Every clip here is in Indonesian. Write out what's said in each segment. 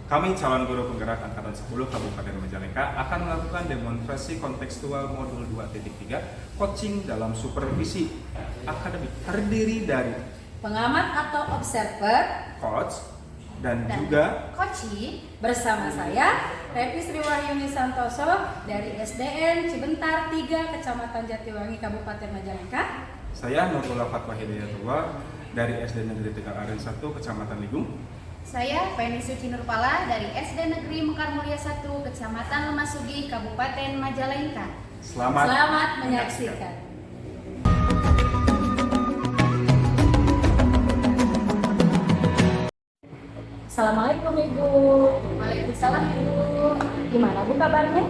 Kami calon guru penggerak Angkatan 10 Kabupaten Majalengka akan melakukan demonstrasi kontekstual modul 2.3 coaching dalam supervisi akademik terdiri dari pengamat atau observer, coach dan juga coaching bersama saya Revi Sriwahyuni Santoso dari SDN Cibentar 3 Kecamatan Jatiwangi Kabupaten Majalengka. saya Nurullah Fatwa Hidayatullah dari SD Negeri Tegal Aren 1 Kecamatan Ligung. Saya Penny Suci Nurpala dari SD Negeri Mekar Mulia 1 Kecamatan Lemasugi Kabupaten Majalengka. Selamat menyaksikan. Assalamualaikum Ibu. Waalaikumsalam Ibu. Gimana Bu kabarnya?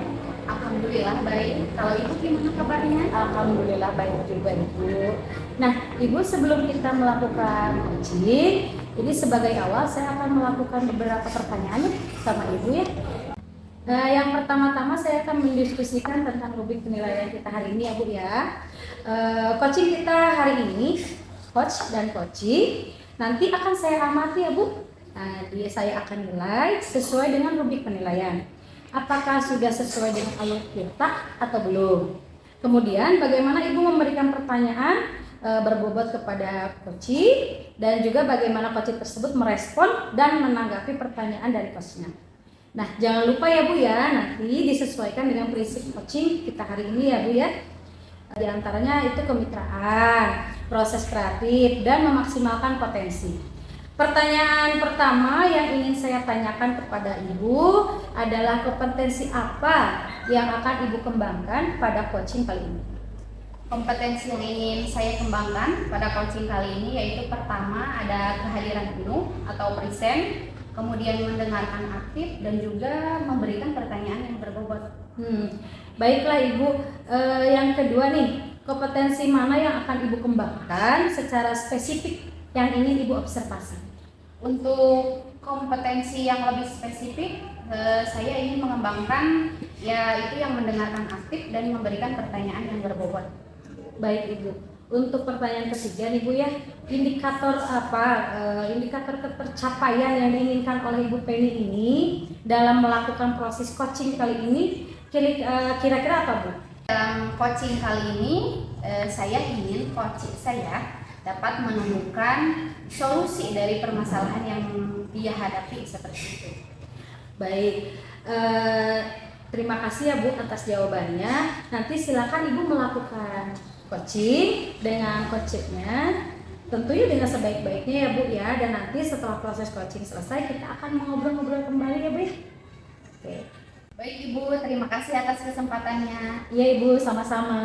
Alhamdulillah baik. Kalau Ibu gimana kabarnya? Alhamdulillah baik juga Ibu. Nah Ibu, sebelum kita melakukan coaching, jadi sebagai awal saya akan melakukan beberapa pertanyaan sama Ibu ya. Nah, yang pertama-tama saya akan mendiskusikan tentang rubrik penilaian kita hari ini ya Bu ya. Coaching kita hari ini, coach dan coaching, nanti akan saya amati ya Bu. Nah, saya akan nilai sesuai dengan rubrik penilaian. Apakah sudah sesuai dengan alur kita atau belum? Kemudian bagaimana Ibu memberikan pertanyaan berbobot kepada coaching dan juga bagaimana coaching tersebut merespon dan menanggapi pertanyaan dari coachnya. Nah, jangan lupa ya Bu ya, nanti disesuaikan dengan prinsip coaching kita hari ini ya Bu ya. Di antaranya itu kemitraan, proses kreatif, dan memaksimalkan potensi. Pertanyaan pertama yang ingin saya tanyakan kepada Ibu adalah kompetensi apa yang akan Ibu kembangkan pada coaching kali ini? Kompetensi yang ingin saya kembangkan pada coaching kali ini yaitu pertama ada kehadiran penuh atau present, kemudian mendengarkan aktif dan juga memberikan pertanyaan yang berbobot. Baiklah Ibu, yang kedua nih, kompetensi mana yang akan Ibu kembangkan secara spesifik yang ingin Ibu observasi? Untuk kompetensi yang lebih spesifik, saya ingin mengembangkan yaitu yang mendengarkan aktif dan memberikan pertanyaan yang berbobot. Baik Ibu, untuk pertanyaan ketiga nih Bu ya, indikator apa, indikator ketercapaian yang diinginkan oleh Ibu Penny ini dalam melakukan proses coaching kali ini kira-kira apa Bu? Dalam coaching kali ini, saya ingin coaching saya dapat menemukan solusi dari permasalahan yang dia hadapi seperti itu. Baik, terima kasih ya Bu atas jawabannya. Nanti silakan Ibu melakukan coaching dengan coachnya, tentunya dengan sebaik-baiknya ya Bu ya. Dan nanti setelah proses coaching selesai kita akan ngobrol-ngobrol kembali ya Bu ya. Oke. Baik Ibu, terima kasih atas kesempatannya. Iya Ibu, sama-sama.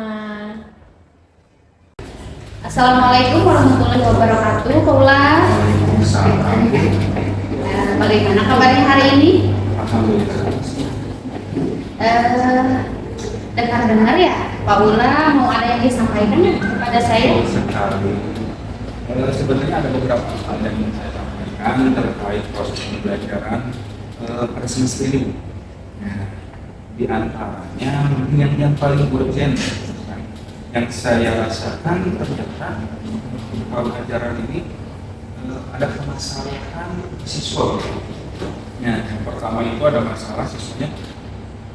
Assalamualaikum warahmatullahi wabarakatuh, Pak Ulas. Bagaimana kabarnya hari ini? Alhamdulillah. Dengar-dengar ya, Pak Ula mau ada yang disampaikan ya kepada saya? Sekali. Sebenarnya ada beberapa hal yang ingin saya sampaikan terkait proses pembelajaran pada semester ini. Nah, di antaranya yang paling urgent yang saya rasakan ternyata pembelajaran ini ada permasalahan siswa. Nah, yang pertama itu ada masalah siswanya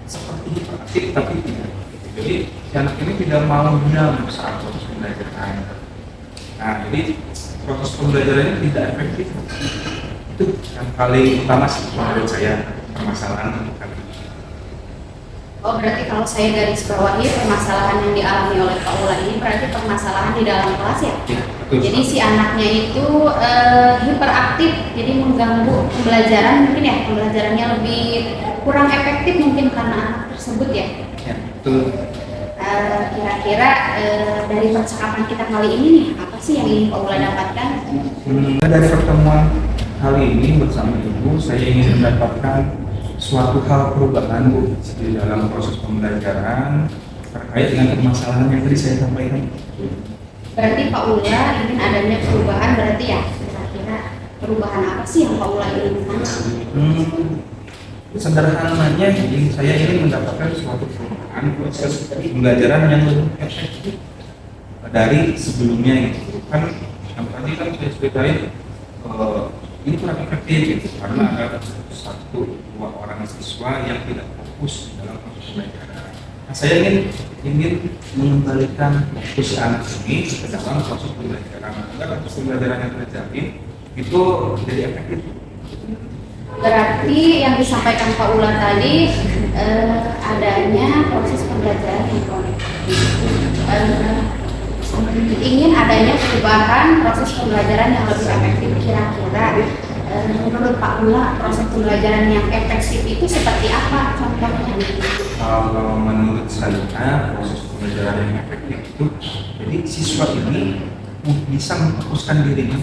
seperti hiperaktif tapi tidak. Jadi si anak ini tidak mau diam saat proses pembelajaran. Nah, jadi proses pembelajarannya tidak efektif. Itu yang paling utama sih menurut saya permasalahan kali ini. Oh, berarti kalau saya garis bawahi permasalahan yang dialami oleh Pak Ula ini berarti permasalahan di dalam kelas ya? Ya, betul. Jadi si anaknya itu hiperaktif, jadi mengganggu pembelajaran mungkin ya, pembelajarannya lebih kurang efektif mungkin karena anak tersebut ya? Ya, betul. Kira-kira dari percakapan kita kali ini nih, apa sih yang ingin Pak Ula dapatkan? Dari pertemuan kali ini bersama Ibu, saya ingin mendapatkan suatu hal perubahan Bu di dalam proses pembelajaran terkait dengan permasalahan yang tadi saya sampaikan. Berarti Pak Ula ingin adanya perubahan berarti ya? Kira-kira perubahan apa sih yang Pak Ula inginkan? Sederhananya saya ingin mendapatkan suatu perubahan proses pembelajaran yang lebih efektif dari sebelumnya itu kan yang tadi kan saya ceritain ini kurang efektif gitu, karena ada satu dua orang siswa yang tidak fokus dalam proses pembelajaran. Nah, saya ingin mengembalikan fokus anak ini ke dalam proses pembelajaran agar proses pembelajaran yang terjadi itu jadi efektif. Berarti yang disampaikan Pak Ula tadi adanya proses pembelajaran yang konektif. Ingin adanya perubahan proses pembelajaran yang lebih efektif. Kira-kira menurut Pak Ula proses pembelajaran yang efektif itu seperti apa contohnya? Kalau menurut saya proses pembelajaran yang efektif itu jadi siswa ini bisa memfokuskan dirinya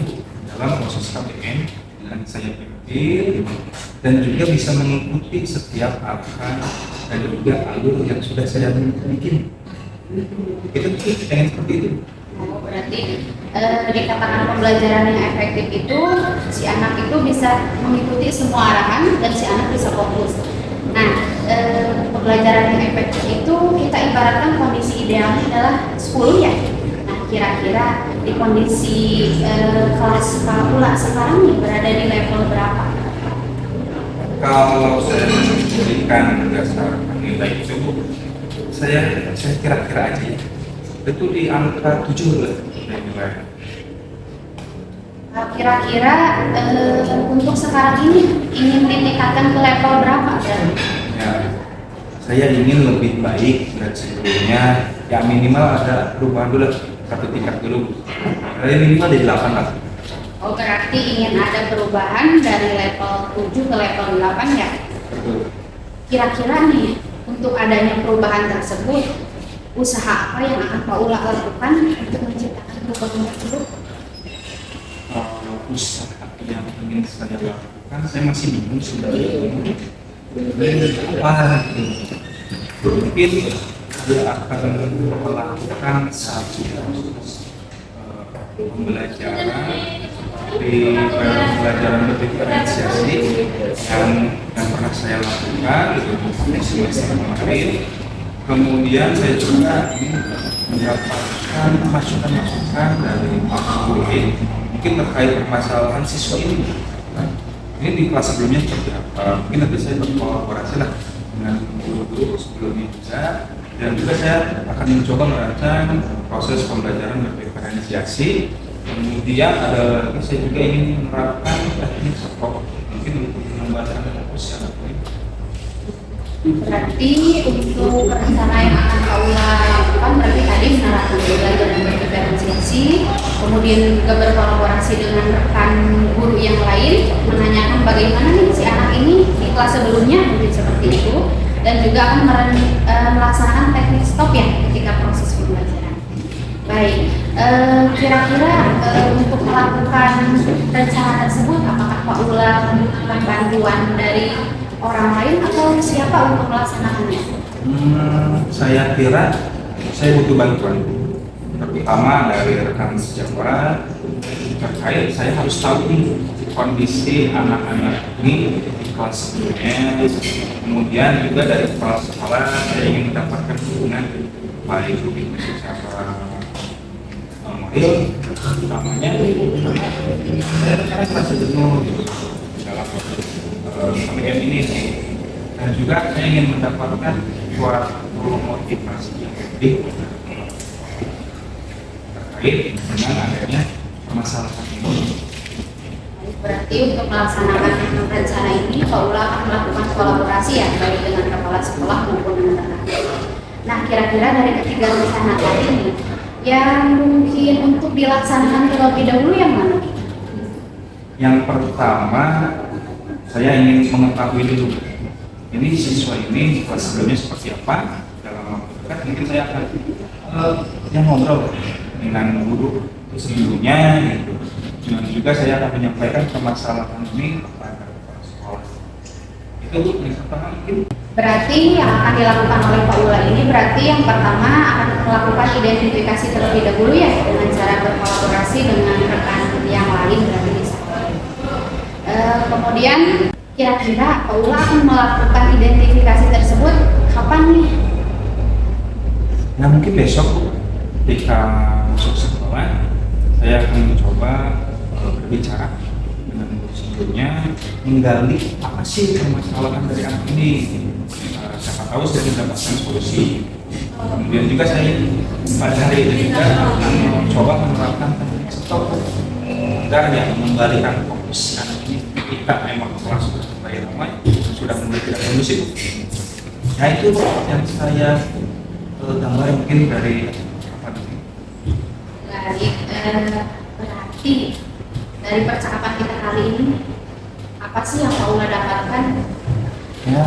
dalam proses KBM dengan saya pikir, dan juga bisa mengikuti setiap arah dan juga alur yang sudah saya bikin. Kita pengen seperti itu. Oh, berarti dikatakan pembelajaran yang efektif itu si anak itu bisa mengikuti semua arahan dan si anak bisa fokus. Nah, pembelajaran yang efektif itu kita ibaratkan kondisi idealnya adalah 10 ya. Nah, kira-kira di kondisi kelas Pula sekarang nih berada di level berapa? Kalau saya memberikan berdasarkan nilai itu, saya kira-kira aja ya, itu di angka 7 lah nilai. Kira-kira untuk sekarang ini ingin ditingkatkan ke level berapa? Ya, saya ingin lebih baik dari sebelumnya. Ya minimal ada perubahan dulu, satu tingkat dulu. Jadi minimal di 8 lah. Oh, berarti ingin ada perubahan dari level 7 ke level 8 ya? Betul. Kira-kira nih, untuk adanya perubahan tersebut, usaha apa yang akan Pak Ula lakukan untuk menciptakan perubahan tersebut? Usaha yang ingin saya lakukan, saya masih bingung sebenarnya. Apa? Mungkin dia akan melakukan satu proses pembelajaran di pembelajaran berdiferensiasi yang pernah saya lakukan di semester kemarin. Kemudian saya juga mendapatkan masukan-masukan dari Pak Guru mungkin terkait permasalahan siswa ini. Nah, ini di kelas sebelumnya seperti apa? Mungkin nanti saya berkolaborasi lah dengan guru-guru sebelumnya juga, dan juga saya akan mencoba merancang proses pembelajaran berdiferensiasi. Kemudian ada lagi saya juga ingin menerapkan teknik SPOK mungkin untuk mengembangkan fokus yang ini. Berarti untuk rencana yang akan Pak Ula lakukan berarti tadi menerapkan pembelajaran berdiferensiasi, kemudian juga berkolaborasi dengan rekan guru yang lain, menanyakan bagaimana nih si anak ini di kelas sebelumnya mungkin seperti itu, dan juga akan melaksanakan teknik stop ya ketika proses pembelajaran. Baik, kira-kira untuk melakukan rencana tersebut apakah Pak Ula membutuhkan bantuan dari orang lain atau siapa untuk melaksanakannya? Saya kira saya butuh bantuan, terutama dari rekan sejawat terkait saya harus tahu nih kondisi anak-anak ini di kelas sebelumnya. Kemudian juga dari kepala sekolah saya ingin mendapatkan dukungan baik itu secara moral, utamanya saya sekarang merasa jenuh gitu dalam KBM ini, dan juga saya ingin mendapatkan suatu motivasi yang lebih terkait dengan adanya permasalahan ini. Berarti untuk melaksanakan rencana ini Pak Ula akan melakukan kolaborasi ya baik dengan kepala sekolah maupun dengan rekan. Nah, kira-kira dari ketiga rencana tadi ini yang mungkin untuk dilaksanakan terlebih dahulu yang mana? Yang pertama, saya ingin mengetahui dulu ini siswa ini di kelas sebelumnya seperti apa. Dalam waktu dekat mungkin saya akan yang ngobrol dengan guru sebelumnya gitu. Dan juga saya akan menyampaikan permasalahan ini kepada kepala sekolah. Itu yang pertama mungkin. Berarti yang akan dilakukan oleh Pak Ula ini berarti yang pertama akan melakukan identifikasi terlebih dahulu ya dengan cara berkolaborasi dengan rekan yang lain berarti di sekolah. Kemudian kira-kira Pak Ula akan melakukan identifikasi tersebut kapan nih? Nah mungkin besok ketika masuk sekolah saya akan mencoba berbicara dengan guru sebelumnya menggali apa sih permasalahan dari anak ini. Siapa tahu saya mendapatkan solusi. Kemudian juga saya pada hari ini juga akan mencoba menerapkan teknik stop agar yang mengembalikan fokus anak ini ketika memang kelas sudah mulai ramai, sudah mulai tidak kondusif. Nah itu yang saya gambar mungkin dari apa ini. Baik, berarti dari percakapan kita kali ini apa sih yang Paula dapatkan? Ya,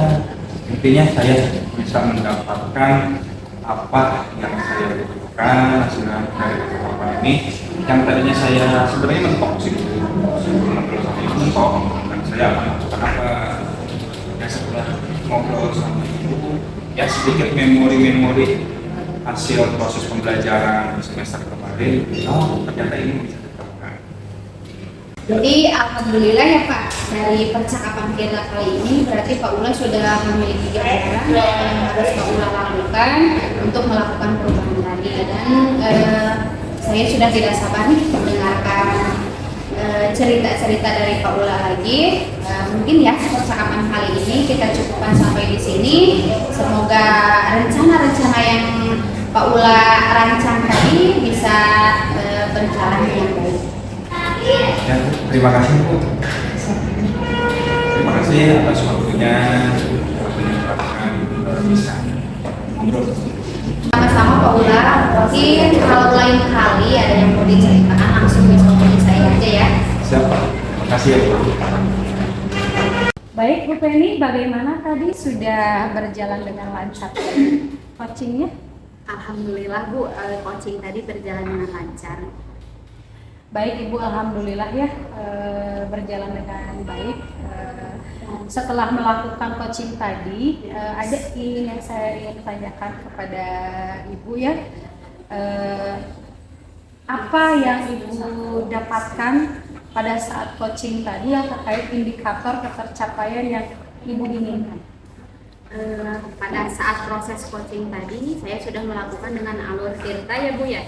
intinya saya bisa mendapatkan apa yang saya butuhkan hasil dari percakapan ini. Yang tadinya saya sebenarnya mentok sih, mentok, dan saya akan lakukan apa? Ya setelah ngobrol sama ibu, ya sedikit memori-memori hasil proses pembelajaran semester kemarin. Oh, ternyata ini bisa diterapkan. Jadi alhamdulillah ya Pak, dari percakapan kita kali ini berarti Pak Ula sudah memiliki gambaran yang harus Pak Ula lakukan untuk melakukan perubahan tadi, dan saya sudah tidak sabar nih mendengarkan cerita-cerita dari Pak Ula lagi. Mungkin ya percakapan kali ini kita cukupkan sampai di sini. Semoga rencana-rencana yang Pak Ula rancang tadi bisa berjalan dengan baik. Ya, terima kasih Bu. Terima kasih atas waktunya menyempatkan bisa ngobrol. Sama-sama Pak Ula. Mungkin kalau lain kali ada yang mau diceritakan langsung bisa hubungi saya aja ya. Siap. Terima kasih ya Bu. Baik Bu Penny, bagaimana tadi sudah berjalan dengan lancar coachingnya? Alhamdulillah Bu, coaching tadi berjalan dengan lancar. Baik Ibu, alhamdulillah ya berjalan dengan baik. Setelah melakukan coaching tadi, ada yang saya ingin tanyakan kepada Ibu ya. Apa yang Ibu dapatkan pada saat coaching tadi yang terkait indikator ketercapaian yang Ibu inginkan? Pada saat proses coaching tadi, saya sudah melakukan dengan alur tirta ya Bu ya,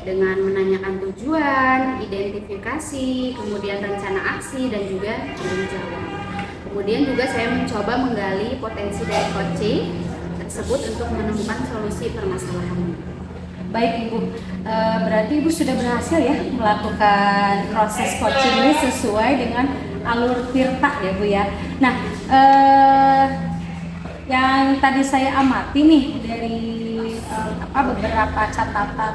dengan menanyakan tujuan, identifikasi, kemudian rencana aksi, dan juga tanggung jawab. Kemudian juga saya mencoba menggali potensi dari coaching tersebut untuk menemukan solusi permasalahan. Baik Ibu, berarti Ibu sudah berhasil ya melakukan proses coaching ini sesuai dengan alur tirta ya Bu ya. Nah, yang tadi saya amati nih dari beberapa catatan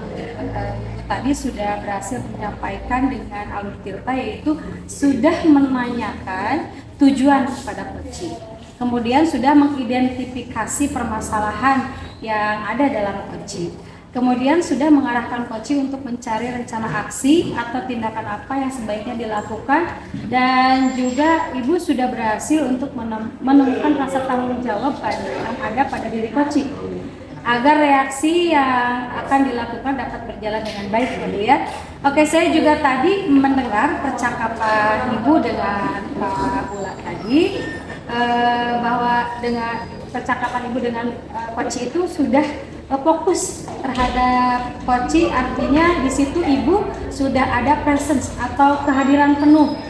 tadi sudah berhasil menyampaikan dengan alur tirta, yaitu sudah menanyakan tujuan pada coaching, kemudian sudah mengidentifikasi permasalahan yang ada dalam coaching, kemudian sudah mengarahkan coaching untuk mencari rencana aksi atau tindakan apa yang sebaiknya dilakukan, dan juga Ibu sudah berhasil untuk menemukan rasa tanggung jawab yang ada pada diri coaching agar reaksi yang akan dilakukan dapat berjalan dengan baik ya. Oke, saya juga tadi mendengar percakapan Ibu dengan Pak Ula tadi, bahwa dengan percakapan Ibu dengan coach itu sudah fokus terhadap coaching, artinya di situ Ibu sudah ada presence atau kehadiran penuh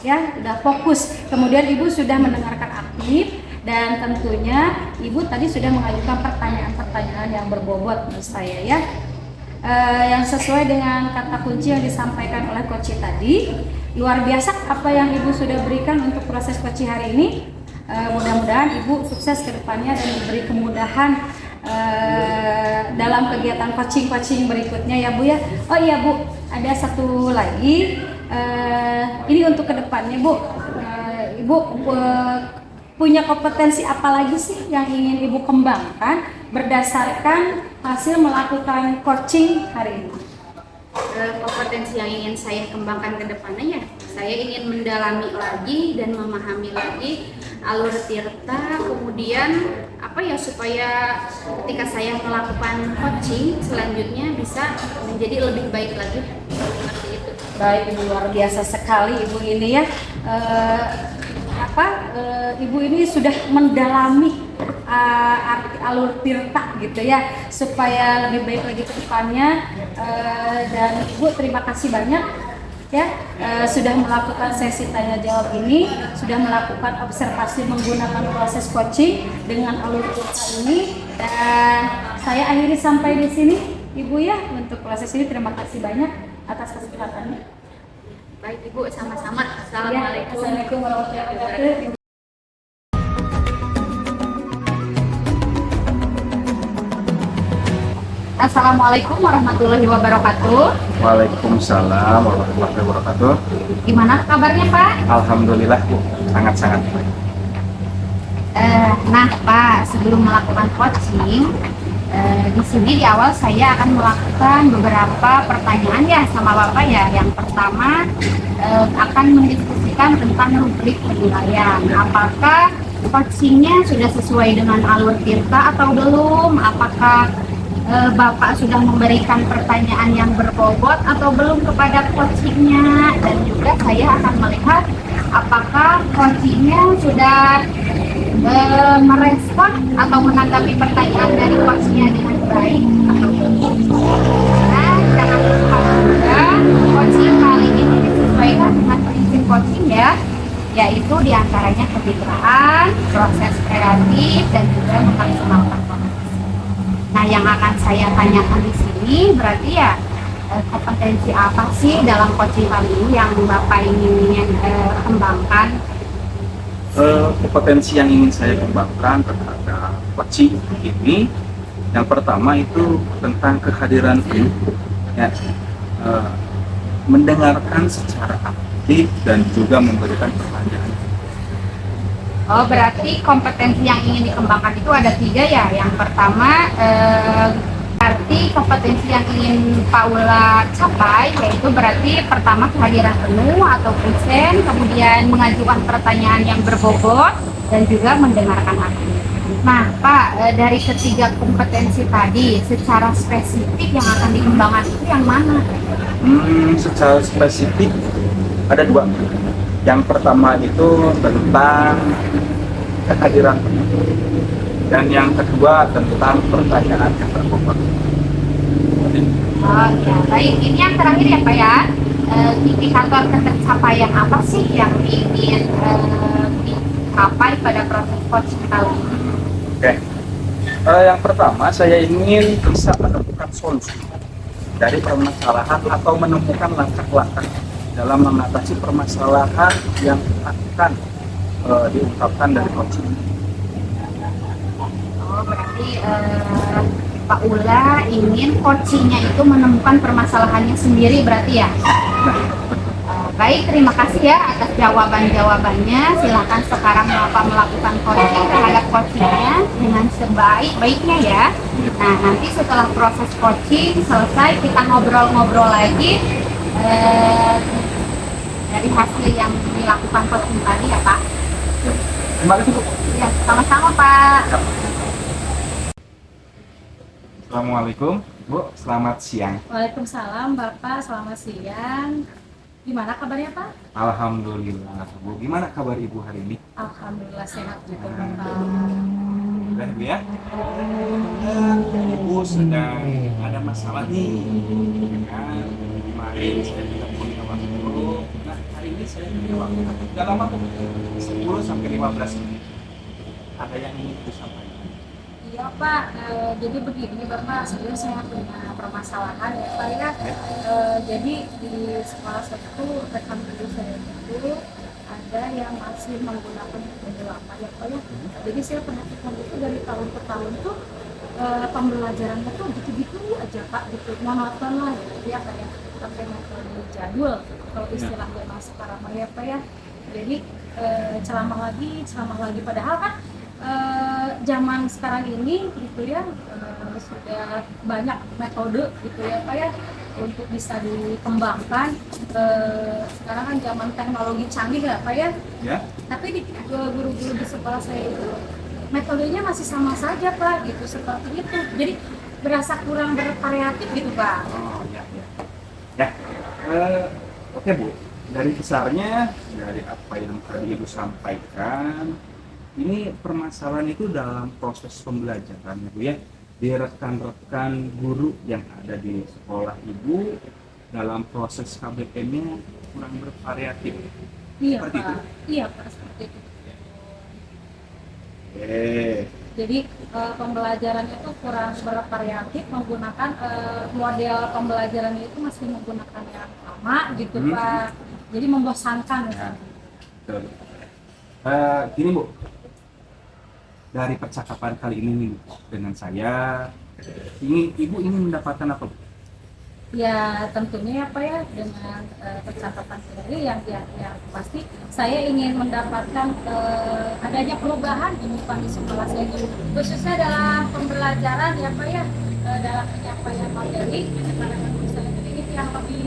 ya, sudah fokus. Kemudian Ibu sudah mendengarkan aktif, dan tentunya Ibu tadi sudah mengajukan pertanyaan-pertanyaan yang berbobot menurut saya ya, yang sesuai dengan kata kunci yang disampaikan oleh coach tadi. Luar biasa apa yang Ibu sudah berikan untuk proses coach hari ini. Mudah-mudahan Ibu sukses ke depannya dan diberi kemudahan dalam kegiatan coaching berikutnya ya Bu ya. Oh iya Bu, ada satu lagi, ini untuk kedepannya Bu, Ibu punya kompetensi apa lagi sih yang ingin Ibu kembangkan berdasarkan hasil melakukan coaching hari ini? Kompetensi yang ingin saya kembangkan ke depannya ya, saya ingin mendalami lagi dan memahami lagi alur tirta, kemudian apa ya, supaya ketika saya melakukan coaching selanjutnya bisa menjadi lebih baik lagi seperti itu. Baik Ibu, luar biasa sekali Ibu ini ya. Ibu ini sudah mendalami arti alur tirta gitu ya, supaya lebih baik lagi ke depannya, dan Ibu terima kasih banyak ya sudah melakukan sesi tanya jawab ini, sudah melakukan observasi menggunakan proses coaching dengan alur cerita ini, dan saya akhiri sampai di sini Ibu ya untuk proses ini. Terima kasih banyak atas kesempatannya. Baik Ibu, sama-sama. Ya, Assalamualaikum. Assalamualaikum warahmatullahi wabarakatuh. Assalamualaikum warahmatullahi wabarakatuh. Waalaikumsalam warahmatullahi wabarakatuh. Gimana kabarnya Pak? Alhamdulillah Bu, sangat-sangat baik. Nah Pak, sebelum melakukan coaching, di sini di awal saya akan melakukan beberapa pertanyaan ya sama Bapak ya. Yang pertama akan mendiskusikan tentang rubrik penilaian. Apakah coachingnya sudah sesuai dengan alur Tirta atau belum? Apakah Bapak sudah memberikan pertanyaan yang berbobot atau belum kepada coachingnya? Dan juga saya akan melihat apakah coachingnya sudah merespon atau menanggapi pertanyaan dari coachnya dengan baik atau belum. Nah, jangan lupa juga coaching kali ini disesuaikan dengan prinsip coaching ya, yaitu diantaranya kemitraan, proses kreatif, dan juga memaksimalkan komunikasi. Nah, yang akan saya tanyakan di sini berarti ya kompetensi apa sih dalam coaching kali ini yang Bapak ingin kembangkan? Kompetensi yang ingin saya kembangkan terhadap coaching ini, yang pertama itu tentang kehadiran tim, ya, mendengarkan secara aktif dan juga memberikan pertanyaan. Oh, berarti kompetensi yang ingin dikembangkan itu ada 3 ya. Yang pertama, berarti kompetensi yang ingin Paula capai yaitu berarti pertama kehadiran penuh atau present, kemudian mengajukan pertanyaan yang berbobot, dan juga mendengarkan aktif. Nah, Pak, dari ketiga kompetensi tadi, secara spesifik yang akan dikembangkan itu yang mana? Secara spesifik ada 2. Yang pertama itu tentang kehadiran penuh, dan yang kedua tentang pertanyaan yang berbobot. Oh ya, baik. Ini yang terakhir ya Pak ya. Indikator pencapaian apa sih yang ingin dicapai pada proses coaching kali ini? Oke. Yang pertama saya ingin bisa menemukan solusi dari permasalahan atau menemukan langkah-langkah dalam mengatasi permasalahan yang akan diungkapkan dari coaching. Oh, berarti Pak Ula ingin coachingnya itu menemukan permasalahannya sendiri berarti ya? Baik, terima kasih ya atas jawaban-jawabannya. Silakan sekarang Bapak melakukan coaching terhadap coachingnya dengan sebaik-baiknya ya. Nah, nanti setelah proses coaching selesai kita ngobrol-ngobrol lagi dari hasil yang dilakukan coaching tadi ya Pak. Terima kasih Bu. Ya, sama-sama Pak. Assalamualaikum Bu, selamat siang. Waalaikumsalam Bapak, selamat siang. Gimana kabarnya Pak? Alhamdulillah Bu, gimana kabar Ibu hari ini? Alhamdulillah sehat juga Bapak. Alhamdulillah Bu ya. Ibu sedang ada masalah nih. Kan kemarin saya tidak punya waktu. Nah, hari ini saya punya waktu. Tidak lama kok. 10 sampai 15 menit. Ada yang ingin disampaikan? Iya Pak, jadi begini Bapak, sebenarnya saya punya permasalahan ya Pak ya. Jadi di sekolah saya itu rekan guru saya itu ada yang masih menggunakan metode lama ya Pak ya. Jadi saya perhatikan itu dari tahun ke tahun tuh pembelajarannya tuh gitu-gitu aja Pak, gitu monoton lah gitu ya kayak pakai metode jadul kalau istilah zaman sekarang ya Pak ya. Jadi ceramah lagi padahal kan zaman sekarang ini gitu ya sudah banyak metode gitu ya Pak ya untuk bisa dikembangkan. Sekarang kan zaman teknologi canggih ya Pak ya. Tapi di guru-guru di sekolah saya itu metodenya masih sama saja Pak gitu, seperti itu. Jadi berasa kurang bervariatif gitu Pak. Oh ya. Oke Bu, dari besarnya dari apa yang tadi Ibu sampaikan, ini permasalahan itu dalam proses pembelajaran Ibu ya, di rekan-rekan guru yang ada di sekolah Ibu dalam proses KBM-nya kurang bervariatif. Iya Seperti itu? Pak, iya Pak, seperti itu. Oke. Jadi pembelajaran itu kurang bervariatif, menggunakan model pembelajaran itu masih menggunakan yang lama gitu Pak. Jadi membosankan. Ya, betul. Gini Bu, dari percakapan kali ini nih dengan saya, Ibu ingin mendapatkan apa Bu? Ya tentunya apa ya, dengan percakapan ini yang pasti saya ingin mendapatkan adanya perubahan di kondisi sekolah saya ini, khususnya dalam pembelajaran ya Pak ya, dalam penyampaian materi karena saya ini yang lebih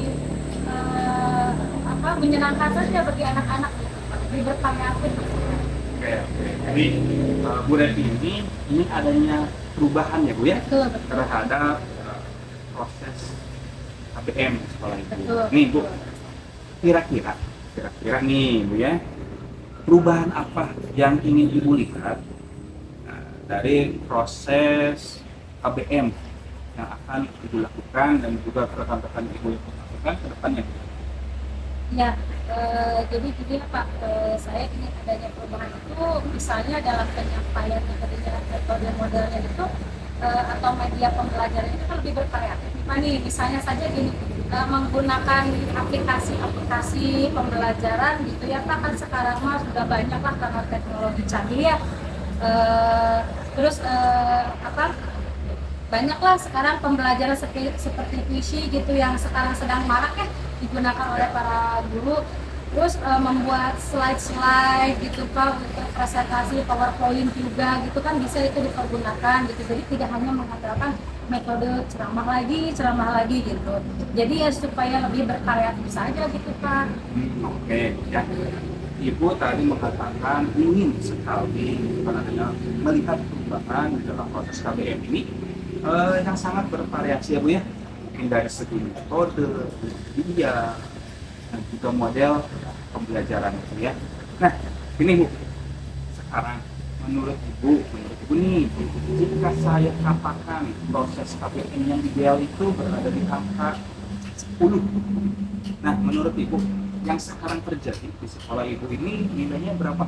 menyenangkan saja bagi anak-anak, lebih bervariatif. Oke. Jadi Bu Revi ini adanya perubahan ya Bu ya, Betul. terhadap proses KBM sekolah Ibu. Betul. Nih Bu, kira-kira nih Bu ya, perubahan apa yang ingin Ibu lihat dari proses KBM yang akan Ibu lakukan dan juga rekan-rekan Ibu yang lakukan ke depannya? Ya, jadi gini ya Pak, saya ingin adanya perubahan itu misalnya dalam penyampaian metode modelnya itu atau media pembelajaran itu kan lebih bervariatif. Nah nih misalnya saja gini, menggunakan aplikasi pembelajaran gitu ya Pak, kan sekarang mah sudah banyak lah karena teknologi canggih ya. Banyaklah sekarang pembelajaran seperti puisi gitu yang sekarang sedang marak ya digunakan oleh para guru. Terus membuat slide gitu Pak untuk presentasi, PowerPoint juga gitu kan bisa itu dipergunakan gitu. Jadi tidak hanya mengandalkan metode ceramah lagi gitu. Jadi ya supaya lebih bervariatif saja gitu Pak. Oke ya. Ibu tadi mengatakan ingin sekali melihat perubahan di dalam proses KBM ini yang sangat bervariasi ya Bu ya, mungkin dari segi metode, media, dan juga model pembelajaran itu ya. Nah, ini Bu, sekarang menurut Ibu nih, jika saya katakan proses KBM yang ideal itu berada di angka 10, nah menurut Ibu yang sekarang terjadi di sekolah Ibu ini nilainya berapa?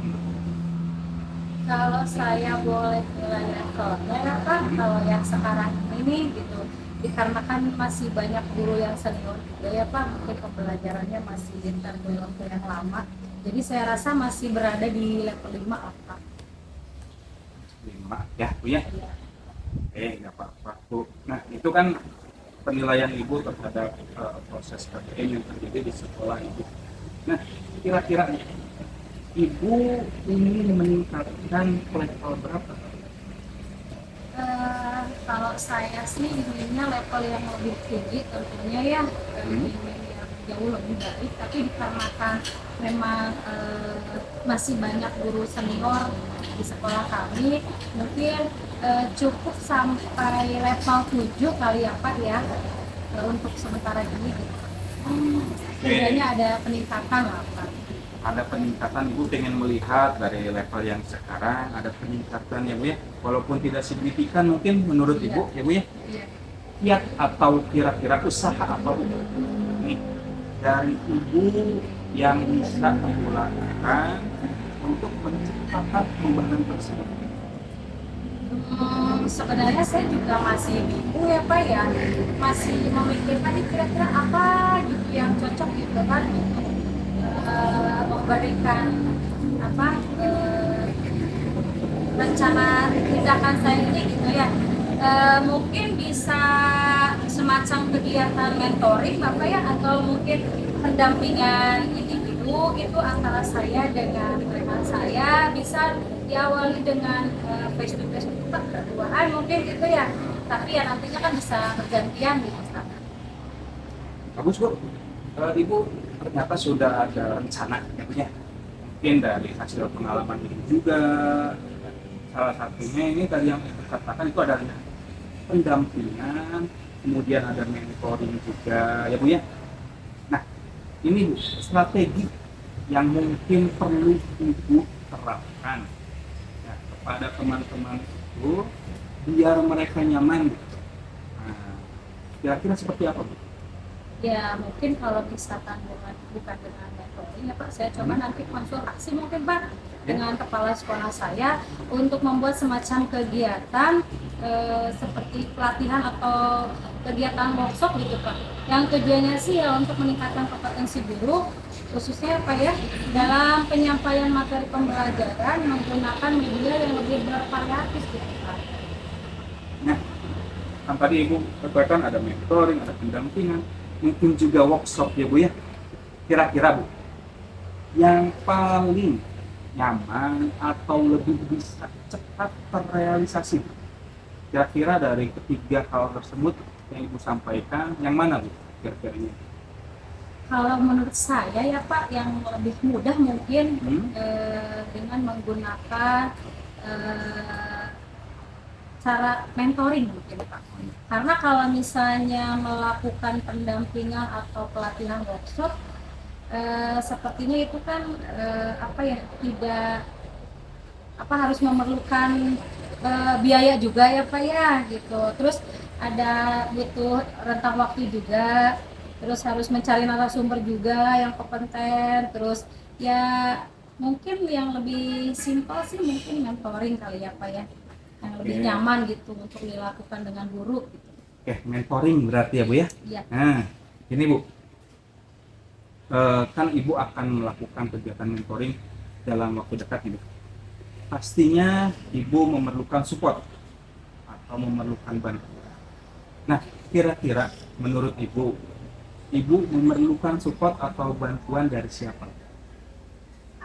Kalau saya boleh nilai levelnya Pak, kalau yang sekarang ini gitu, dikarenakan masih banyak guru yang senior juga ya Pak, mungkin pembelajarannya masih tergolong yang lama, jadi saya rasa masih berada di level 5 Pak. 5 ya Bu ya? Nggak apa-apa Bu. Nah itu kan penilaian Ibu terhadap proses KBM yang terjadi di sekolah Ibu. Nah kira-kira Ibu ingin meningkatkan level berapa? Kalau saya sih inginnya level yang lebih tinggi tentunya ya, ingin yang jauh lebih baik, tapi dikarenakan memang masih banyak guru senior di sekolah kami, mungkin cukup sampai level 7 kali ya Pak ya, untuk sementara ini gitu. Setidaknya ada peningkatan lah Pak. Ada peningkatan, Ibu pengen melihat dari level yang sekarang ada peningkatan ya Bu ya, walaupun tidak signifikan mungkin menurut Ibu ya Bu ya. Kiat atau kira-kira usaha apa Bu nih dari Ibu yang bisa Ibu lakukan untuk menciptakan perubahan tersebut? Sebenarnya saya juga masih bingung ya Pak ya, masih memikirkan kira-kira apa gitu yang cocok gitu kan untuk memberikan rencana tindakan saya ini gitu ya. Mungkin bisa semacam kegiatan mentoring Bapak ya, atau mungkin pendampingan individu itu antara saya dengan rekan saya, bisa diawali dengan face to face Pak, berduaan mungkin gitu ya, tapi ya nantinya kan bisa bergantian gitu. Bagus Bu. Ibu ternyata sudah ada rencana ya Bu ya, mungkin dari hasil pengalaman ini juga. Salah satunya ini tadi yang Ibu katakan itu ada pendampingan, kemudian ada mentoring juga ya Bu ya. Nah ini Bu, strategi yang mungkin perlu Ibu terapkan ya, kepada teman-teman itu biar mereka nyaman. Nah, kira-kira seperti apa Bu? Ya mungkin kalau misalkan bukan dengan mentoring ya Pak, saya coba nanti konsultasi mungkin Pak dengan kepala sekolah saya untuk membuat semacam kegiatan seperti pelatihan atau kegiatan workshop gitu Pak. Yang tujuannya sih ya untuk meningkatkan kompetensi guru, khususnya apa ya, dalam penyampaian materi pembelajaran menggunakan media yang lebih bervariatif gitu Pak. Nah, kan tadi Ibu katakan ada mentoring, ada pendampingan, mungkin juga workshop ya Bu ya. Kira-kira Bu, yang paling nyaman atau lebih bisa cepat terrealisasi, kira-kira dari ketiga hal tersebut yang Ibu sampaikan, yang mana Bu kira-kiranya? Kalau menurut saya ya Pak, yang lebih mudah mungkin Hmm? dengan menggunakan eh, cara mentoring mungkin Pak. Karena kalau misalnya melakukan pendampingan atau pelatihan workshop, sepertinya itu kan apa ya, tidak apa harus memerlukan biaya juga ya Pak ya gitu. Terus ada butuh rentang waktu juga, terus harus mencari narasumber juga yang kompeten, terus ya mungkin yang lebih simpel sih mungkin mentoring kali ya Pak ya, yang lebih Oke. nyaman gitu untuk dilakukan dengan guru gitu. Oke, mentoring berarti ya Bu ya. Iya. Nah, ini Bu, kan Ibu akan melakukan kegiatan mentoring dalam waktu dekat ini. Pastinya Ibu memerlukan support atau memerlukan bantuan. Nah, kira-kira menurut Ibu, Ibu memerlukan support atau bantuan dari siapa?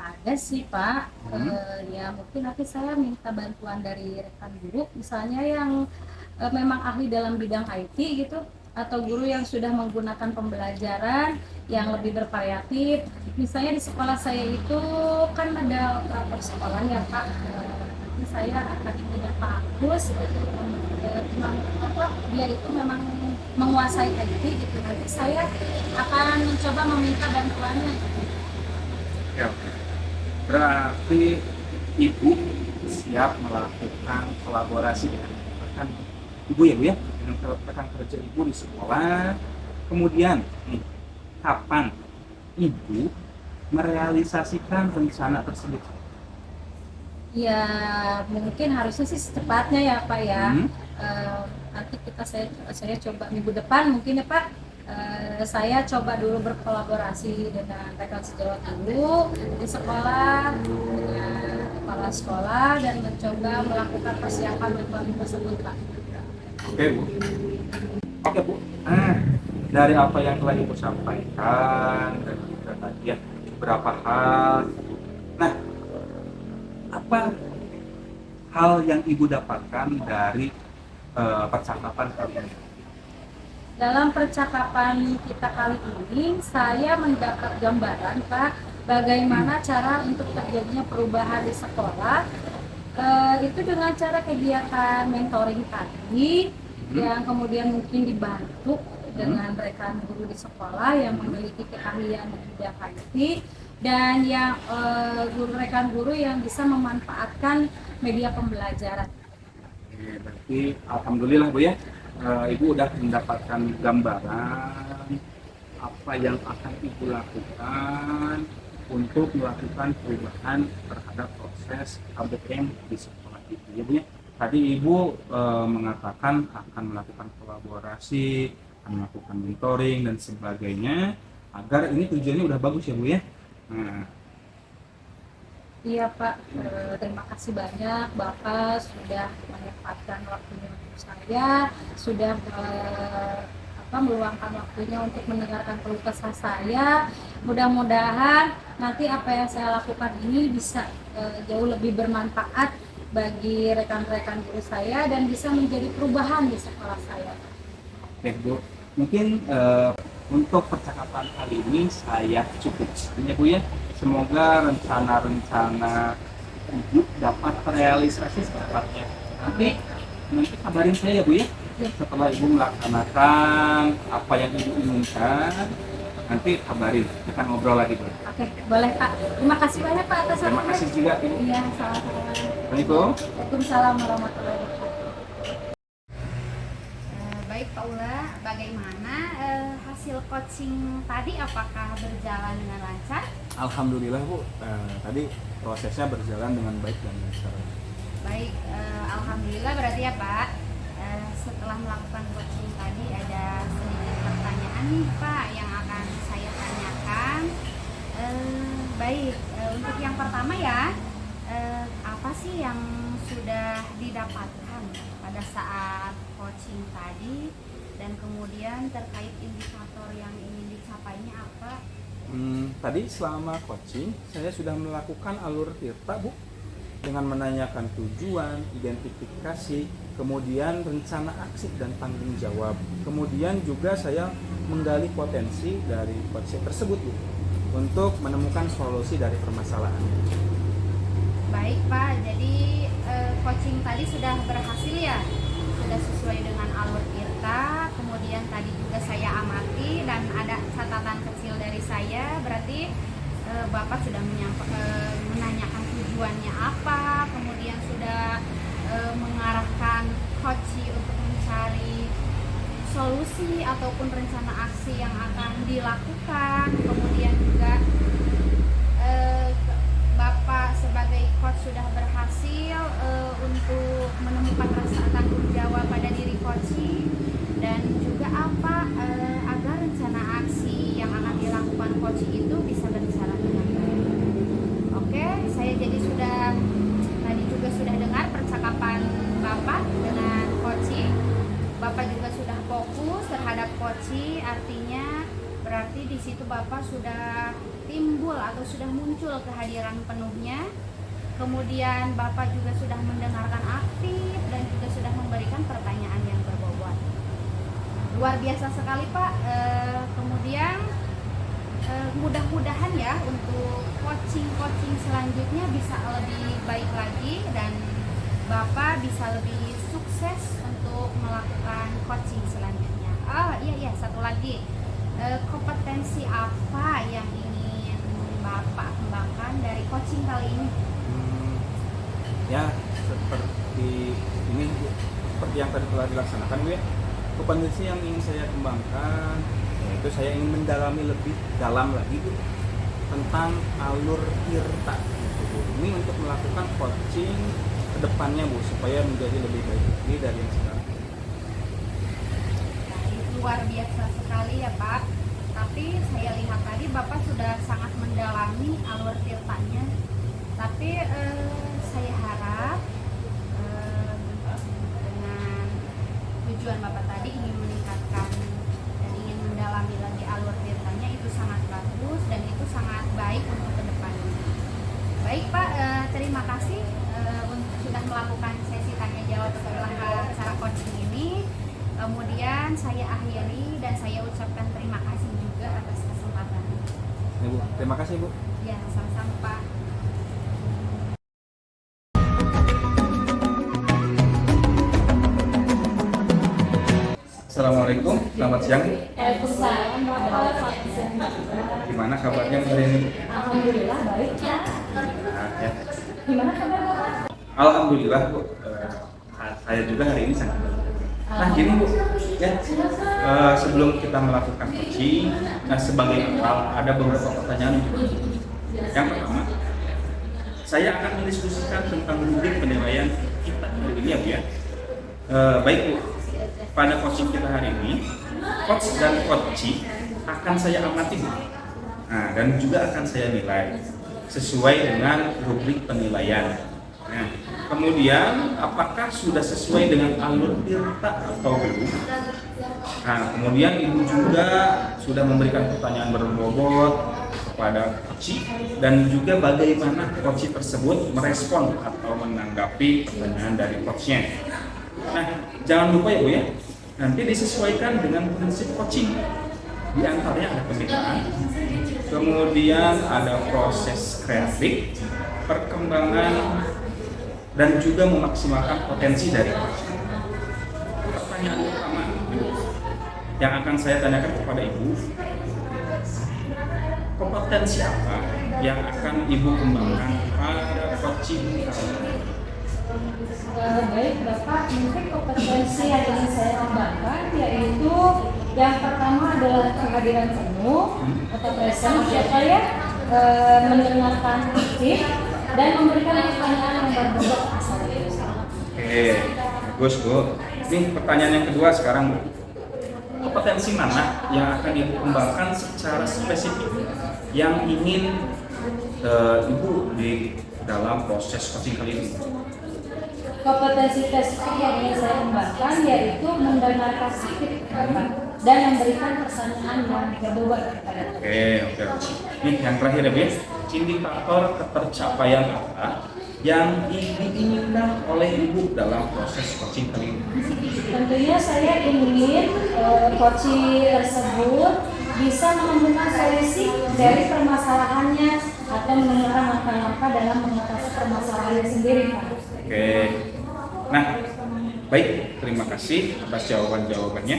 Ada sih Pak. Hmm. Ya mungkin nanti saya minta bantuan dari rekan guru misalnya yang memang ahli dalam bidang IT gitu, atau guru yang sudah menggunakan pembelajaran yang lebih bervariatif. Misalnya di sekolah saya itu kan ada operator sekolah ya Pak. Nanti saya akan punya Pak Agus, memang apa, dia itu memang menguasai IT gitu. Nanti saya akan mencoba meminta bantuannya. Ya, oke. Berarti Ibu siap melakukan kolaborasi dengan rekan Ibu ya Bu ya, dengan rekan kerja Ibu di sekolah. Kemudian, kapan Ibu merealisasikan rencana tersebut? Ya mungkin harusnya sih secepatnya ya Pak ya. Hmm. Nanti saya coba minggu depan mungkin ya Pak. Saya coba dulu berkolaborasi dengan rekan sejawat dulu di sekolah dengan kepala sekolah dan mencoba melakukan persiapan mentoring tersebut Pak. Oke Bu. Oke Bu. Dari apa yang telah Ibu sampaikan dan juga tadi ya beberapa hal. Nah, apa hal yang Ibu dapatkan dari percakapan kali ini? Dalam percakapan kita kali ini, saya mendapat gambaran Pak, bagaimana cara untuk terjadinya perubahan di sekolah. Itu dengan cara kegiatan mentoring tadi, yang kemudian mungkin dibantu dengan rekan guru di sekolah yang memiliki keahlian di bidang IT, dan yang rekan guru yang bisa memanfaatkan media pembelajaran. Berarti alhamdulillah Bu ya, Ibu udah mendapatkan gambaran apa yang akan Ibu lakukan untuk melakukan perubahan terhadap proses KBM di sekolah Ibu ya Bu ya. Tadi Ibu mengatakan akan melakukan kolaborasi, akan melakukan mentoring dan sebagainya, agar ini tujuannya udah bagus ya Bu ya. Nah, Iya Pak, terima kasih banyak Bapak sudah menyempatkan waktunya untuk saya, sudah meluangkan waktunya untuk mendengarkan keluh kesah saya. Mudah-mudahan nanti apa yang saya lakukan ini bisa jauh lebih bermanfaat bagi rekan-rekan guru saya dan bisa menjadi perubahan di sekolah saya. oke Bu, mungkin untuk percakapan kali ini saya cukup sebenarnya Bu ya. Semoga rencana-rencana Ibu dapat terrealisasi secepatnya. Nanti kabarin saya ya Bu ya. Setelah Ibu melaksanakan apa yang Ibu inginkan, nanti kabarin, kita ngobrol lagi Bu. Oke, boleh Pak. Terima kasih banyak Pak atas Terima waktunya. kasih juga Ibu. Iya, sama-sama. Assalamualaikum. Waalaikumsalam warahmatullahi wabarakatuh. Baik Pak Ula, bagaimana hasil coaching tadi apakah berjalan dengan lancar? Alhamdulillah Bu, tadi prosesnya berjalan dengan baik dan lancar. Baik, alhamdulillah berarti ya Pak. Setelah melakukan coaching tadi ada sedikit pertanyaan nih Pak yang akan saya tanyakan. Baik, untuk yang pertama ya, apa sih yang sudah didapatkan pada saat coaching tadi, dan kemudian terkait indikator yang ingin dicapainya apa? Tadi selama coaching saya sudah melakukan alur tirta Bu, dengan menanyakan tujuan, identifikasi, kemudian rencana aksi dan tanggung jawab. Kemudian juga saya menggali potensi dari coaching tersebut Bu, untuk menemukan solusi dari permasalahan. Baik Pak, jadi coaching tadi sudah berhasil ya? Sudah sesuai dengan alur tirta, kemudian tadi juga saya amati dan ada catatan kecil dari saya, berarti Bapak sudah menanyakan tujuannya apa, kemudian sudah mengarahkan coaching untuk mencari solusi ataupun rencana aksi yang akan dilakukan, kemudian juga Bapak sebagai coach sudah berhasil untuk menemukan rasa tanggung jawab pada diri coaching, dan juga apa agar rencana aksi yang akan dilakukan coaching itu bisa berjalan dengan baik. Oke, saya jadi tadi juga sudah dengar percakapan Bapak dengan coaching. Bapak juga sudah fokus terhadap coaching, artinya berarti di situ Bapak sudah timbul atau sudah muncul kehadiran penuhnya. Kemudian Bapak juga sudah mendengarkan aktif dan juga sudah memberikan pertanyaan yang berbobot. Luar biasa sekali Pak. Kemudian mudah-mudahan ya untuk coaching selanjutnya bisa lebih baik lagi dan Bapak bisa lebih sukses untuk melakukan coaching selanjutnya. Iya, satu lagi. Kompetensi apa yang ingin Bapak kembangkan dari coaching kali ini? Ya, seperti ini Bu, seperti yang tadi telah dilaksanakan Bu ya. Kompetensi yang ingin saya kembangkan yaitu saya ingin mendalami lebih dalam lagi Bu tentang alur tirta gitu, Bu. Ini untuk melakukan coaching ke depannya Bu, supaya menjadi lebih baik lagi dari yang sekarang. Luar biasa sekali ya Pak. Tapi saya lihat tadi Bapak sudah sangat mendalami alur tirtanya. Tapi saya harap dengan tujuan Bapak tadi ingin meningkatkan dan ingin mendalami lagi alur tirtanya, itu sangat bagus dan itu sangat baik untuk kedepannya. Baik Pak, terima kasih untuk sudah melakukan sesi tanya jawab setelah acara coaching ini. Kemudian saya akhiri dan saya ucapkan terima kasih juga atas kesempatannya. Ya, Bu. Terima kasih Bu. Ya, sama-sama Pak. Assalamualaikum, selamat siang. Waalaikumsalam warahmatullahi wabarakatuh. Gimana kabarnya hari ini? Alhamdulillah baik ya. Ya. Gimana kabar Bapak? Alhamdulillah Bu, saya juga hari ini sangat baik. Nah gini Bu, ya, sebelum kita melakukan coaching, sebagai awal ada beberapa pertanyaan. Yang pertama, saya akan mendiskusikan tentang rubrik penilaian kita hari ini ya Bu ya. Baik Bu, pada coaching kita hari ini, coach dan coachee akan saya amati Bu. Nah, dan juga akan saya nilai sesuai dengan rubrik penilaian. Nah, kemudian apakah sudah sesuai dengan alur tirta atau belum? Nah, kemudian Ibu juga sudah memberikan pertanyaan berbobot kepada coachee dan juga bagaimana coachee tersebut merespon atau menanggapi pertanyaan dari coachnya. Nah, jangan lupa ya Bu ya, nanti disesuaikan dengan prinsip coaching. Di antaranya ada pembinaan, kemudian ada proses kreatif, perkembangan, dan juga memaksimalkan potensi dari coaching. Pertanyaan pertama yang akan saya tanyakan kepada Ibu, kompetensi apa yang akan Ibu kembangkan pada coaching kali ini? Baik Bapak, mungkin kompetensi yang ingin saya kembangkan yaitu Yang pertama adalah kehadiran penuh atau present ya, mendengarkan aktif dan memberikan pertanyaan yang berbobot. Oke, bagus Bu. Ini pertanyaan yang kedua sekarang Bu. Kompetensi mana yang akan Ibu kembangkan secara spesifik yang ingin Ibu di dalam proses coaching kali ini? Kompetensi spesifik yang ingin saya kembangkan yaitu mendengarkan aktif dan memberikan pertanyaan yang berbobot. Oke. Nih yang terakhir ya Bu, indikator ketercapaian apa yang diinginkan oleh Ibu dalam proses coaching kali ini? Tentunya saya ingin coaching tersebut bisa menemukan solusi dari permasalahannya atau menemukan langkah-langkah dalam mengatasi permasalahannya sendiri, Pak. Oke. Nah, baik, terima kasih atas jawaban-jawabannya.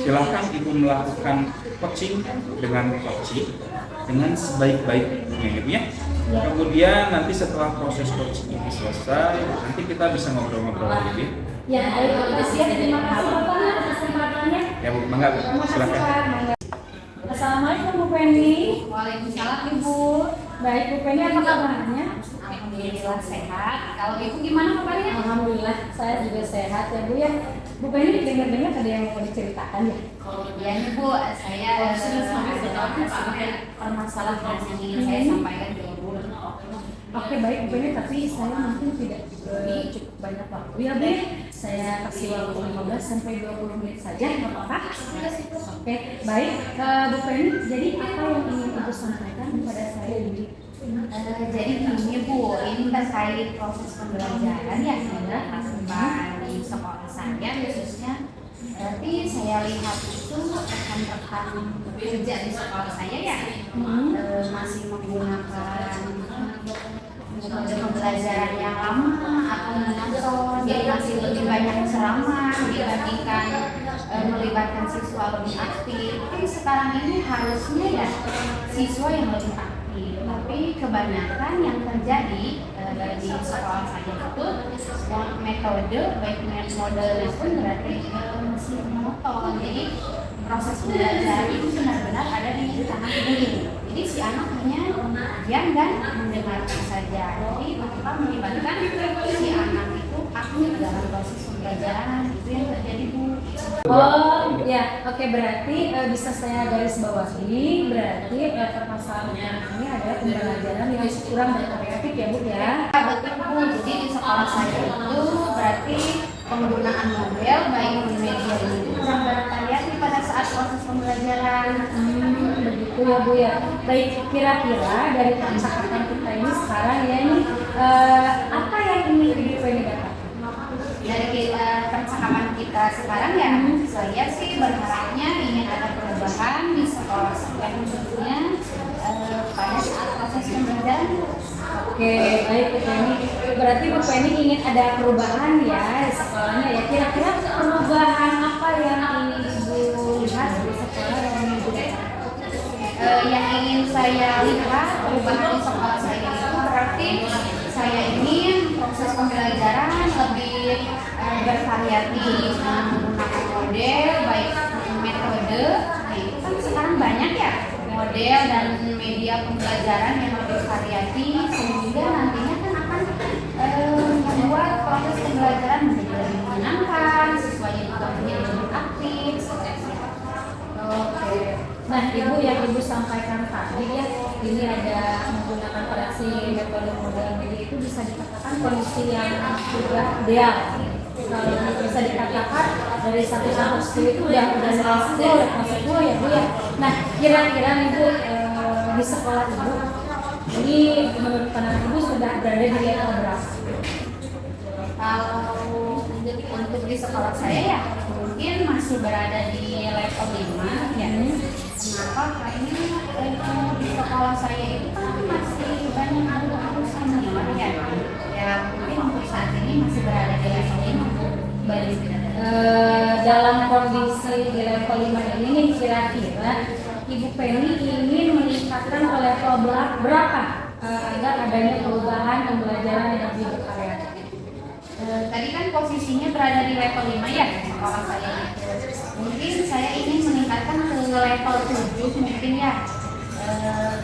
Silakan Ibu melakukan coaching dengan sebaik-baiknya ya Bu ya. Kemudian nanti setelah proses coaching ini selesai, nanti kita bisa ngobrol-ngobrol lagi. Ya, terima kasih Bapak atas kesempatannya. Ya Bu, mangga Bu, silakan. Assalamualaikum Bu Penny. Waalaikumsalam Ibu. Baik Bu Penny, apa kabarnya? Alhamdulillah sehat. Kalau Ibu gimana kabarnya? Alhamdulillah saya juga sehat ya Bu ya. Bu Penny dengar-dengar ada yang mau diceritakan ya? Ya nih Bu, saya ada sedikit permasalahan yang ingin saya sampaikan ke Ibu. Oke baik Bu Penny, tapi saya mungkin tidak cukup banyak waktu ya Bu. Saya kasih waktu 15 sampai 20 menit saja, nggak apa-apa? Oke baik Bu Penny, jadi apa yang ingin Ibu sampaikan kepada saya ini? Jadi gini Bu, ini terkait proses pembelajaran ya di sekolah saya khususnya. Tapi saya lihat itu rekan-rekan kerja di sekolah saya ya masih menggunakan metode pembelajaran yang lama atau monoton, jadi masih lebih banyak ceramah dibandingkan melibatkan siswa lebih aktif. Tapi sekarang ini harusnya ya siswa yang lebih aktif. Tapi kebanyakan yang terjadi di sekolah saya itu metode baik modelnya pun berarti masih monoton. Jadi proses belajar itu benar-benar ada di tangan guru. Jadi si anak hanya diam dan mendengarkan saja. Jadi tanpa melibatkan si anak itu aktif dalam proses pembelajaran, itu yang terjadi Bu. Oh ya, oke berarti bisa saya garis bawahi berarti permasalahan ini adalah pembelajaran yang kurang variatif ya Bu ya. Betul Bu, jadi di sekolah saya itu berarti penggunaan model baik di media itu kurang bervariatif pada saat proses pembelajaran. Begitu ya Bu ya. Baik, kira-kira dari percakapan kita ini sekarang ya ini apa yang ingin Ibu Penny dapat? Dari percakapan kita sekarang ya, saya sih berharapnya ingin ada perubahan di sekolah saya khususnya pada saat proses pembelajaran. Oke, baik Bu Penny. Berarti Bu Penny ingin ada perubahan ya di sekolahnya ya. Kira-kira perubahan apa yang ingin Ibu lihat di sekolah yang ingin Ibu dapat? Yang ingin saya lihat perubahan di sekolah saya itu berarti saya ingin proses pembelajaran lebih bervariatif menggunakan model baik metode. Nah itu kan sekarang banyak ya model dan media pembelajaran yang lebih variatif sehingga nantinya kan akan membuat proses pembelajaran menjadi lebih menyenangkan, siswanya juga menjadi lebih aktif. Oke. Nah, Ibu yang Ibu sampaikan tadi ya, ini ada menggunakan koreksi metode model media itu bisa dikatakan kondisi yang sudah ideal. Kalau bisa dikatakan dari 1 sampai 10 itu udah nilai 10 ya Bu ya. Nah, kira-kira Ibu di sekolah Ibu ini menurut pandangan Ibu sudah berada di level berapa? Kalau untuk di sekolah saya ya mungkin masih berada di level 5 ya. Kenapa? Karena di sekolah saya itu kan masih banyak guru-guru senior ya. Ya mungkin untuk saat ini masih berada di level 5. Baik. Dalam kondisi di level 5 ini nih, kira-kira Ibu Penny ingin meningkatkan ke level berapa agar adanya perubahan pembelajaran yang lebih bervariatif? Tadi kan posisinya berada di level 5 ya sekolah saya itu. Mungkin saya ingin meningkatkan ke level 7 mungkin ya.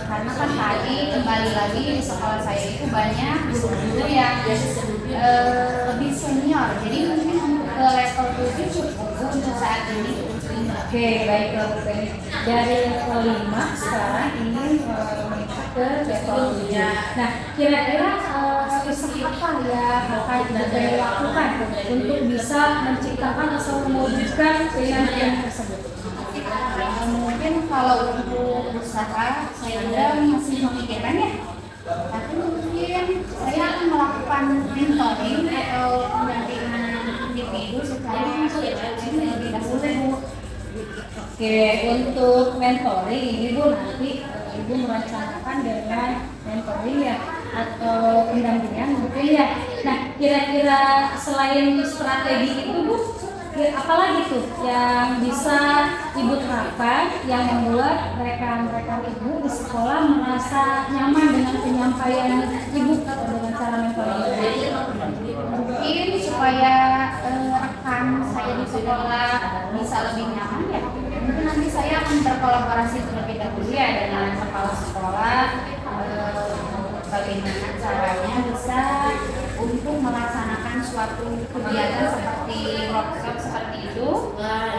Karena kan tadi kembali lagi di sekolah saya itu banyak guru-guru yang lebih senior. Jadi mungkin untuk ke level 7 cukup untuk saat ini. Oke, baiklah Bu Penny. Dari level 5 sekarang ingin meningkat ke level 7. Nah, kira-kira usaha apa yang akan Bu Penny lakukan untuk bisa menciptakan atau mewujudkan pilihan tersebut? Mungkin kalau untuk usaha saya juga masih memikirkan ya. Tapi mungkin saya akan melakukan mentoring atau pendampingan individu secara lebih dahulu. Oke, untuk mentoring ini Bu, nanti Ibu merencanakan dengan mentoring ya atau pendampingan mungkin ya. Nah, kira-kira selain strategi itu Bu, apalagi tuh yang bisa Ibu terapkan yang membuat rekan-rekan Ibu di sekolah merasa nyaman dengan penyampaian Ibu dengan cara mentoring ini? Mungkin supaya rekan saya di sekolah bisa lebih nyaman ya. Mungkin nanti saya akan berkolaborasi terlebih dahulu ya dengan kepala sekolah, bagaimana caranya bisa untuk melaksanakan suatu kegiatan seperti workshop seperti itu.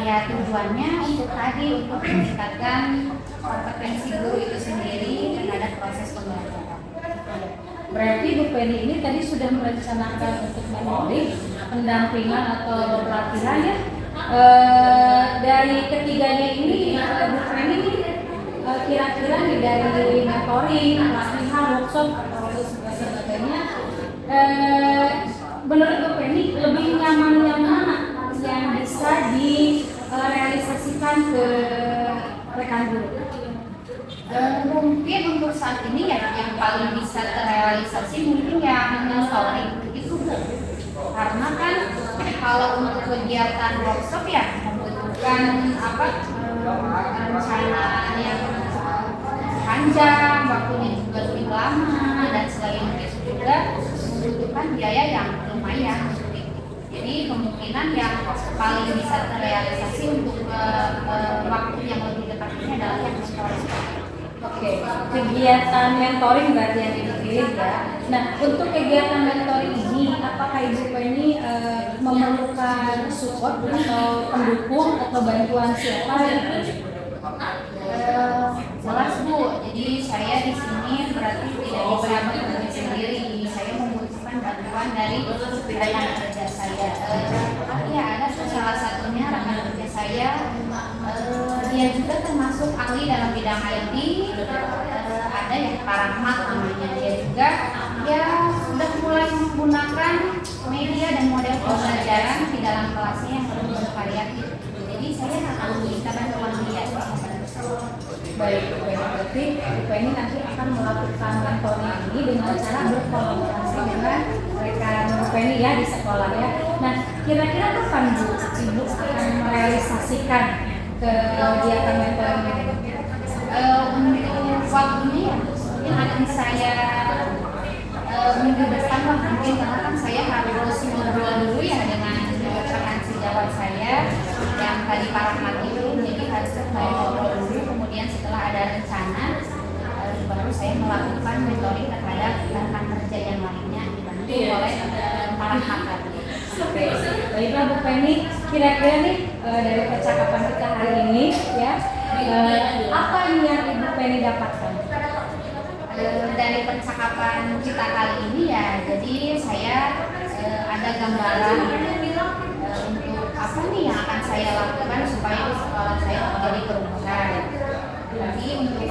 Ya tujuannya untuk tadi untuk meningkatkan kompetensi guru itu sendiri terhadap proses pembelajaran. Berarti Bu Penny ini tadi sudah merencanakan untuk mentoring, pendampingan atau pelatihan ya. Dari ketiganya ini Bu Penny ini kira-kira nih dari mentoring, pelatihan, workshop atau sebagainya, menurut Bu Penny lebih nyaman yang mana yang bisa direalisasikan ke rekan guru? Mungkin untuk saat ini ya yang paling bisa terrealisasi mungkin yang mentoring itu Bu. Karena kan kalau untuk kegiatan workshop ya membutuhkan rencana yang panjang, waktunya juga lebih lama dan selain itu juga membutuhkan biaya yang lumayan. Jadi kemungkinan yang paling bisa terrealisasi untuk waktu yang lebih dekat ini adalah yang mentoring. Oke, kegiatan mentoring berarti yang dipilih ya. Nah, untuk kegiatan mentoring ini, apakah Ibu Penny memerlukan support atau pendukung atau bantuan siapa? Jelas Bu, jadi saya di sini berarti tidak bisa bekerja sendiri. Saya membutuhkan bantuan dari rekan kerja saya. Ya ada salah satunya rekan kerja saya. Dia juga termasuk ahli dalam bidang IT. Ada yang Pak Rahmat namanya, dia juga ya sudah mulai menggunakan media dan model pembelajaran di dalam kelasnya yang lebih bervariatif. Jadi saya akan meminta bantuan dia. Baik, berarti Bu Penny nanti akan melakukan mentoring ini dengan cara berkolaborasi dengan rekan Bu Penny ya di sekolah ya. Nah, kira-kira kapan Bu Ibu akan merealisasikan kegiatan mentoring ini? Untuk waktunya ya mungkin akan saya minggu depan lah mungkin, karena kan saya harus ngobrol dulu ya dengan rekan sejawat saya yang tadi Pak Rahmat itu, jadi harus saya ngobrol dulu, kemudian setelah ada rencana baru saya melakukan mentoring terhadap rekan kerja yang lainnya dibantu oleh Pak Rahmat tadi. Oke, baiklah Bu Penny, kira-kira nih dari percakapan kita hari ini ya, apa yang Ibu Penny dapatkan? Dari percakapan kita kali ini ya, jadi saya ada gambaran untuk apa nih yang akan saya lakukan supaya di sekolah saya menjadi kerumutan. Jadi untuk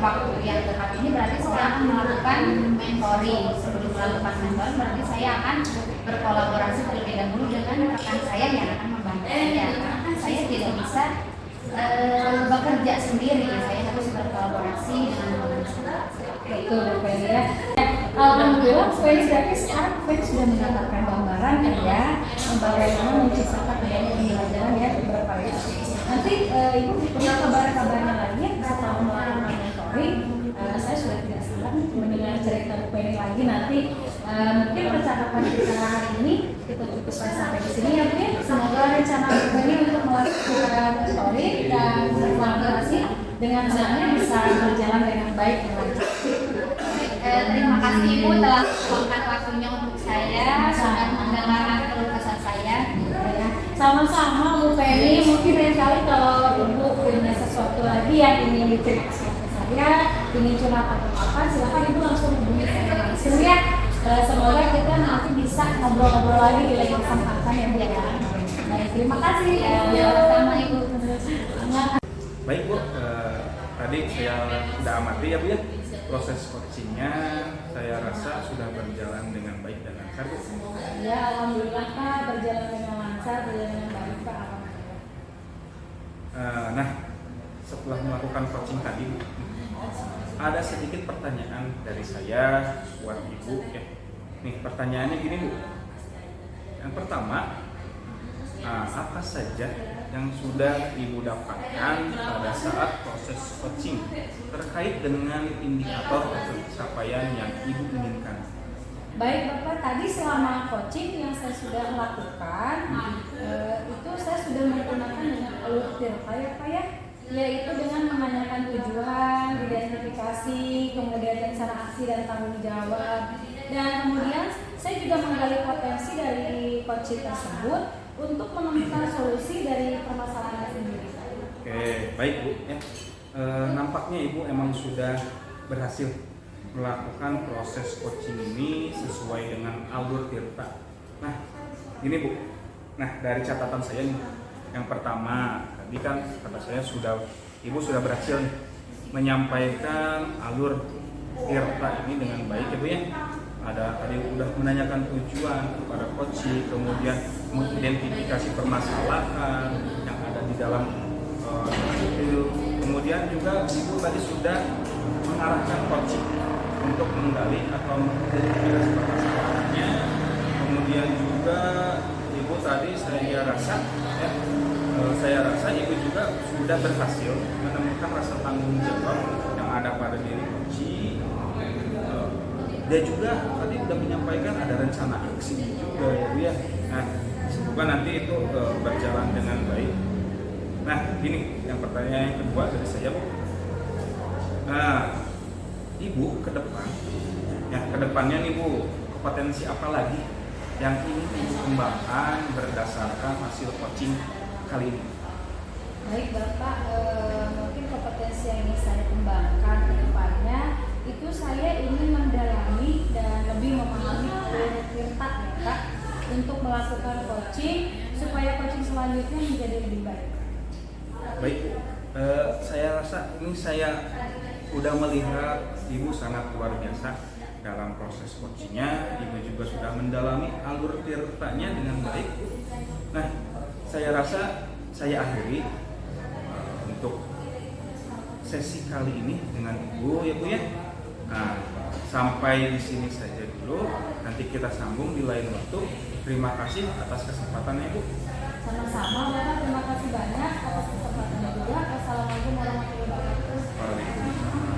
waktu yang dekat ini berarti saya akan melakukan mentoring. Sebelum melakukan mentoring berarti saya akan berkolaborasi terlebih dahulu dengan rekan saya yang akan membantu saya. Karena kan saya tidak bisa bekerja sendiri, saya harus berkolaborasi dengan teman-teman. Betul Bu Penny ya. Alhamdulillah Bu Penny berarti sekarang Bu Penny sudah mendapatkan gambaran kan ya bagaimana menciptakan adanya pembelajaran ya bervariasi. Nanti Ibu punya kabar-kabarnya lagi ya setelah melakukan mentoring. Saya sudah tidak sabar mendengar cerita Bu Penny lagi nanti. Mungkin percakapan kita hari ini rencana Ibu ini untuk melakukan story dan kolaborasi dengan semuanya bisa berjalan dengan baik dan lancar. Terima kasih Ibu telah meluangkan waktunya untuk saya, sudah mendengarkan keluh kesah saya. Ya, sama-sama Bu Penny, mungkin lain kali kalau Ibu punya sesuatu lagi yang ingin diceritakan ke saya, ingin curhat atau apa, silakan Ibu langsung hubungi saya langsung ya. Semoga kita nanti bisa ngobrol-ngobrol lagi di lain kesempatan ya Bu ya. Baik, terima kasih. Sama Ibu. Baik Bu, tadi saya sudah amati ya Bu ya, proses coachingnya saya rasa sudah berjalan dengan baik dan lancar Bu. Ya, alhamdulillah Pak, berjalan dengan lancar, berjalan dengan baik Pak. Alhamdulillah. Nah, setelah melakukan coaching tadi Bu, ada sedikit pertanyaan dari saya buat Ibu ya. Nih pertanyaannya gini Bu. Yang pertama, apa saja yang sudah Ibu dapatkan pada saat proses coaching terkait dengan indikator atau capaian yang Ibu inginkan? Baik Bapak, tadi selama coaching yang saya sudah lakukan, itu saya sudah menggunakan dengan alur PIRPA ya Pak ya, yaitu dengan menanyakan tujuan, identifikasi, kemudian rencana aksi dan tanggung jawab, dan kemudian saya juga menggali potensi dari coaching tersebut untuk menemukan solusi dari permasalahan sendiri. Oke, baik Bu ya. Nampaknya Ibu emang sudah berhasil melakukan proses coaching ini sesuai dengan alur PIRPA. Nah, ini Bu. Nah, dari catatan saya nih, yang pertama tadi kan kata saya Ibu sudah berhasil nih, menyampaikan alur PIRPA ini dengan baik ya Bu ya. Ada tadi udah menanyakan tujuan kepada coaching, kemudian mengidentifikasi permasalahan yang ada di dalam itu. Kemudian juga Ibu tadi sudah mengarahkan coaching untuk menggali atau mengidentifikasi permasalahannya. Kemudian juga Ibu tadi saya rasa Ibu juga sudah berhasil menemukan rasa tanggung jawab yang ada pada diri coaching. Dia juga tadi sudah menyampaikan ada rencana aksi juga ya Bu ya. Nah, semoga nanti itu berjalan dengan baik. Nah, ini yang pertanyaan yang kedua dari saya Bu. Nah, Ibu ke depan, ya ke depannya nih Bu, kompetensi apa lagi yang ingin Ibu kembangkan berdasarkan hasil coaching kali ini? Baik Bapak, mungkin kompetensi yang ingin saya kembangkan ke depannya itu saya ingin mendalami dan lebih memahami PIRPA ya Kak, untuk melakukan coaching supaya coaching selanjutnya menjadi lebih baik. Baik, saya rasa ini saya udah melihat Ibu sangat luar biasa dalam proses coachingnya. Ibu juga sudah mendalami alur PIRPA-nya dengan baik. Nah, saya rasa saya akhiri untuk sesi kali ini dengan Ibu ya Bu ya. Nah, sampai di sini saja dulu. Nanti kita sambung di lain waktu. Terima kasih atas kesempatannya Bu. Sama-sama Bapak, terima kasih banyak atas kesempatannya juga. Assalamualaikum warahmatullahi wabarakatuh. Waalaikumsalam.